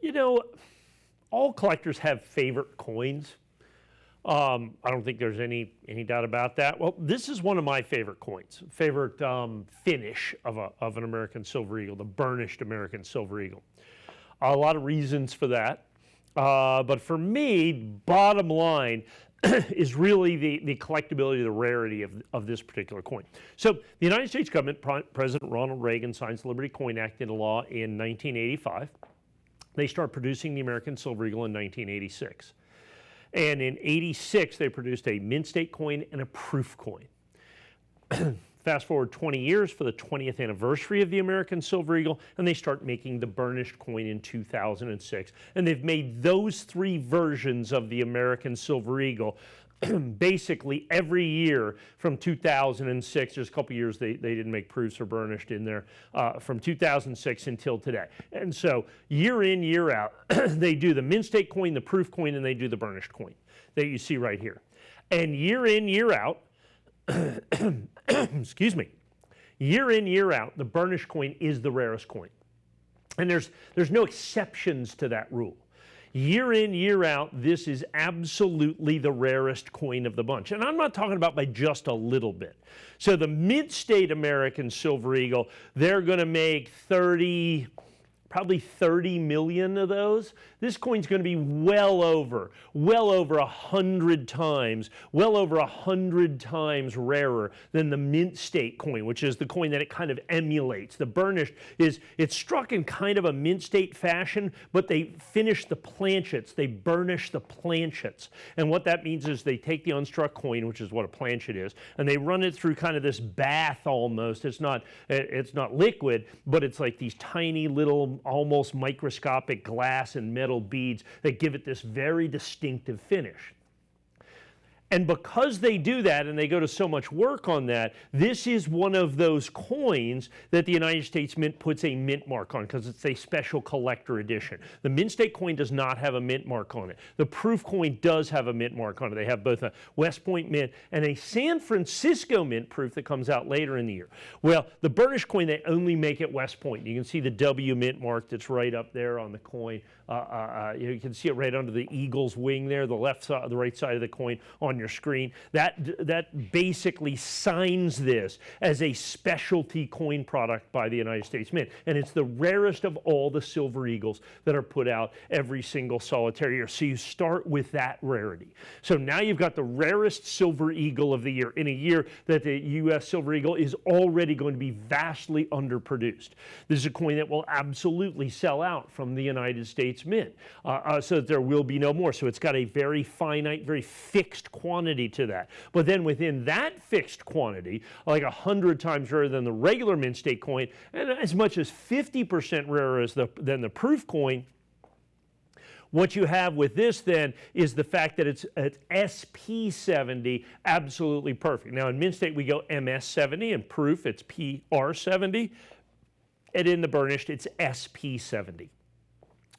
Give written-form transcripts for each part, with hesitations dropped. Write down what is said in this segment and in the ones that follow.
You know, all collectors have favorite coins. I don't think there's any doubt about that. Well, this is one of my favorite coins, favorite finish of an American Silver Eagle, the burnished American Silver Eagle. A lot of reasons for that. But for me, bottom line is really the collectability, the rarity of this particular coin. So the United States government, President Ronald Reagan signs the Liberty Coin Act into law in 1985. They start producing the American Silver Eagle in 1986. And in 86, they produced a mint state coin and a proof coin. Fast forward 20 years for the 20th anniversary of the American Silver Eagle, and they start making the burnished coin in 2006. And they've made those three versions of the American Silver Eagle basically every year from 2006. There's a couple years they didn't make proofs or burnished in there, from 2006 until today. And so year in, year out, they do the mint state coin, the proof coin, and they do the burnished coin that you see right here. And year in, year out, excuse me, year in, year out, the burnished coin is the rarest coin. And there's no exceptions to that rule. Year in, year out, this is absolutely the rarest coin of the bunch. And I'm not talking about by just a little bit. So the mint state American Silver Eagle, they're going to make probably 30 million of those. This coin's going to be well over 100 times rarer than the mint state coin, which is the coin that it kind of emulates. The burnished it's struck in kind of a mint state fashion, but they finish the planchets, they burnish the planchets. And what that means is they take the unstruck coin, which is what a planchet is, and they run it through kind of this bath almost. It's not liquid, but it's like these tiny little almost microscopic glass and metal beads that give it this very distinctive finish. And because they do that and they go to so much work on that, this is one of those coins that the United States Mint puts a mint mark on because it's a special collector edition. The mint state coin does not have a mint mark on it. The proof coin does have a mint mark on it. They have both a West Point mint and a San Francisco mint proof that comes out later in the year. Well, the burnished coin, they only make at West Point. You can see the W mint mark that's right up there on the coin. You can see it right under the eagle's wing there, the left side, the right side of the coin on your screen. That basically signs this as a specialty coin product by the United States Mint. And it's the rarest of all the Silver Eagles that are put out every single solitary year. So you start with that rarity. So now you've got the rarest Silver Eagle of the year in a year that the U.S. Silver Eagle is already going to be vastly underproduced. This is a coin that will absolutely sell out from the United States Mint, so that there will be no more. So it's got a very finite, very fixed quantity to that. But then within that fixed quantity, like 100 times rarer than the regular mint state coin, and as much as 50% rarer than the proof coin, what you have with this then is the fact that it's SP70, absolutely perfect. Now in mint state we go MS70, and proof it's PR70, and in the burnished it's SP70.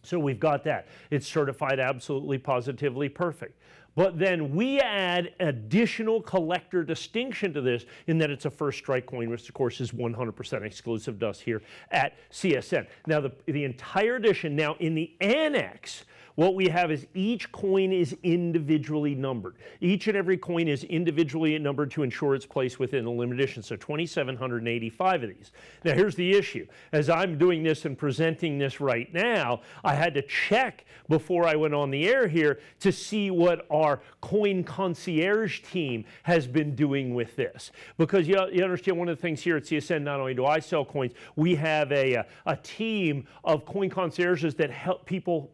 So we've got that. It's certified absolutely, positively perfect. But then we add additional collector distinction to this in that it's a first strike coin, which of course is 100% exclusive to us here at CSN. Now the entire edition, now in the annex, what we have is each coin is individually numbered. Each and every coin is individually numbered to ensure its place within the limited edition. So 2,785 of these. Now here's the issue. As I'm doing this and presenting this right now, I had to check before I went on the air here to see what our coin concierge team has been doing with this. Because you understand one of the things here at CSN, not only do I sell coins, we have a team of coin concierges that help people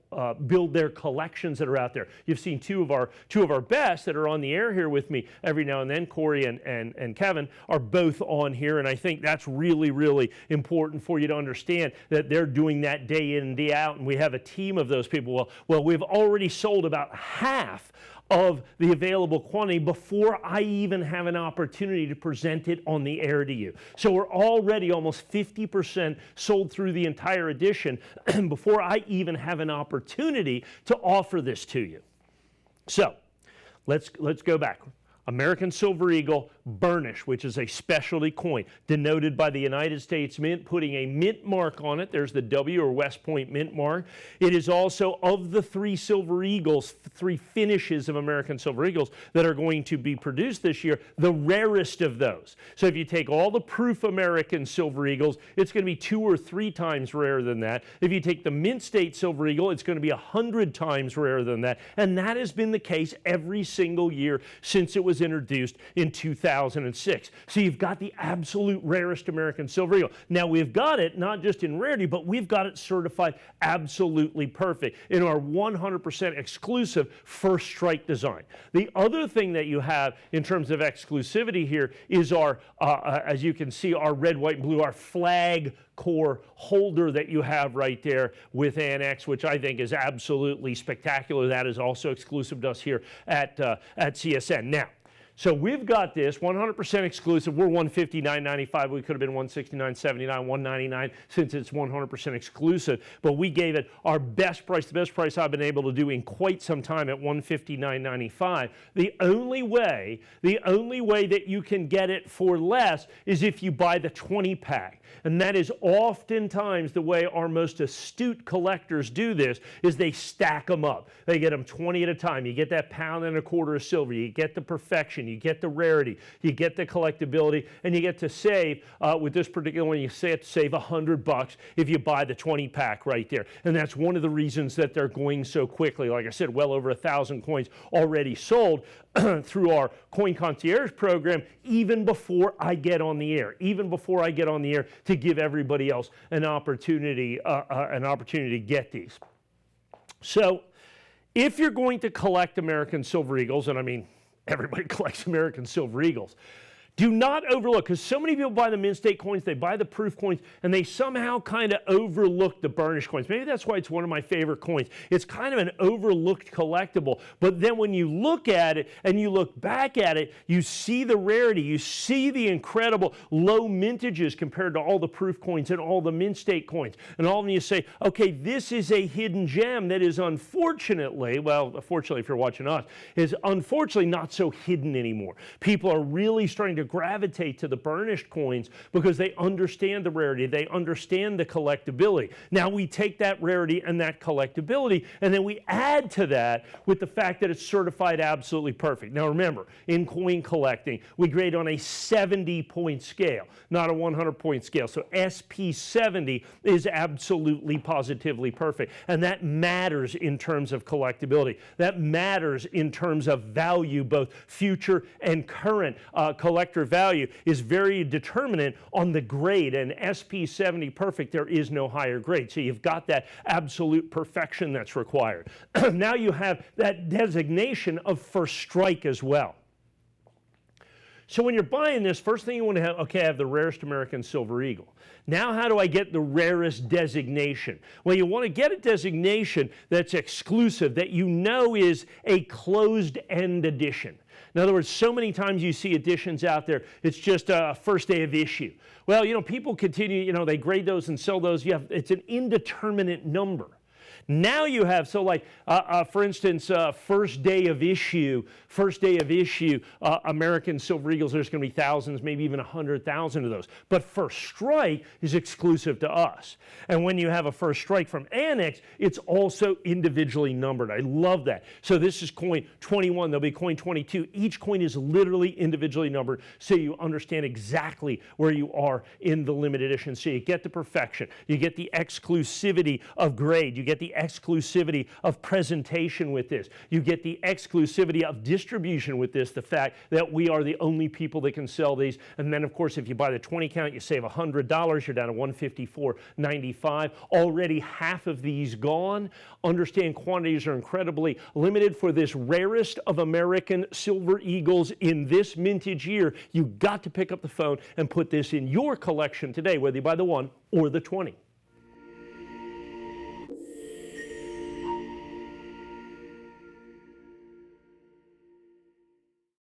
build their collections that are out there. You've seen two of our best that are on the air here with me every now and then. Corey and Kevin are both on here, and I think that's really, really important for you to understand that they're doing that day in and day out, and we have a team of those people. Well, we've already sold about half of the available quantity before I even have an opportunity to present it on the air to you. So we're already almost 50% sold through the entire edition before I even have an opportunity to offer this to you. So let's go back. American Silver Eagle, burnish, which is a specialty coin denoted by the United States Mint, putting a mint mark on it. There's the W, or West Point Mint mark. It is also, of the 3 Silver Eagles, 3 finishes of American Silver Eagles that are going to be produced this year, the rarest of those. So if you take all the proof American Silver Eagles, it's going to be 2 or 3 times rarer than that. If you take the Mint State Silver Eagle, it's going to be 100 times rarer than that. And that has been the case every single year since it was introduced in 2006. So you've got the absolute rarest American Silver Eagle. Now we've got it not just in rarity, but we've got it certified absolutely perfect in our 100% exclusive first strike design. The other thing that you have in terms of exclusivity here is our, as you can see, our red, white, and blue, our flag core holder that you have right there with Annex, which I think is absolutely spectacular. That is also exclusive to us here at CSN. Now, so we've got this 100% exclusive. We're $159.95. We could have been $169.79, $199 since it's 100% exclusive. But we gave it our best price, the best price I've been able to do in quite some time at $159.95. The only way that you can get it for less is if you buy the 20-pack. And that is oftentimes the way our most astute collectors do this, is they stack them up. They get them 20 at a time. You get that £1.25 of silver. You get the perfection. You get the rarity. You get the collectability. And you get to save, with this particular one, you have to save $100 if you buy the 20-pack right there. And that's one of the reasons that they're going so quickly. Like I said, well over 1,000 coins already sold through our Coin Concierge program, even before I get on the air, to give everybody else an opportunity to get these. So if you're going to collect American Silver Eagles, and I mean everybody collects American Silver Eagles, do not overlook, because so many people buy the Mint State coins, they buy the proof coins, and they somehow kind of overlook the burnished coins. Maybe that's why it's one of my favorite coins. It's kind of an overlooked collectible, but then when you look at it and you look back at it, you see the rarity, you see the incredible low mintages compared to all the proof coins and all the Mint State coins. And all of them you say, okay, this is a hidden gem that is unfortunately, well, fortunately if you're watching us, is unfortunately not so hidden anymore. People are really starting to gravitate to the burnished coins because they understand the rarity, they understand the collectability. Now we take that rarity and that collectability, and then we add to that with the fact that it's certified absolutely perfect. Now remember, in coin collecting, we grade on a 70-point scale, not a 100-point scale. So SP 70 is absolutely positively perfect, and that matters in terms of collectability. That matters in terms of value, both future and current collector value is very determinant on the grade, and SP 70 perfect, there is no higher grade. So you've got that absolute perfection that's required. Now you have that designation of first strike as well. So when you're buying this, first thing you want to have, okay, I have the rarest American Silver Eagle. Now how do I get the rarest designation? Well, you want to get a designation that's exclusive, that you know is a closed-end edition. In other words, so many times you see editions out there, it's just a first day of issue. Well, people continue, they grade those and sell those. It's an indeterminate number. Now you have, so like, for instance, first day of issue, American Silver Eagles, there's going to be thousands, maybe even 100,000 of those. But first strike is exclusive to us. And when you have a first strike from Annex, it's also individually numbered. I love that. So this is coin 21, there'll be coin 22. Each coin is literally individually numbered, so you understand exactly where you are in the limited edition. So you get the perfection, you get the exclusivity of grade, you get the exclusivity of presentation with this. You get the exclusivity of distribution with this, the fact that we are the only people that can sell these. And then, of course, if you buy the 20 count, you save $100. You're down to $154.95. Already half of these gone. Understand quantities are incredibly limited for this rarest of American Silver Eagles in this mintage year. You got to pick up the phone and put this in your collection today, whether you buy the 1 or the 20.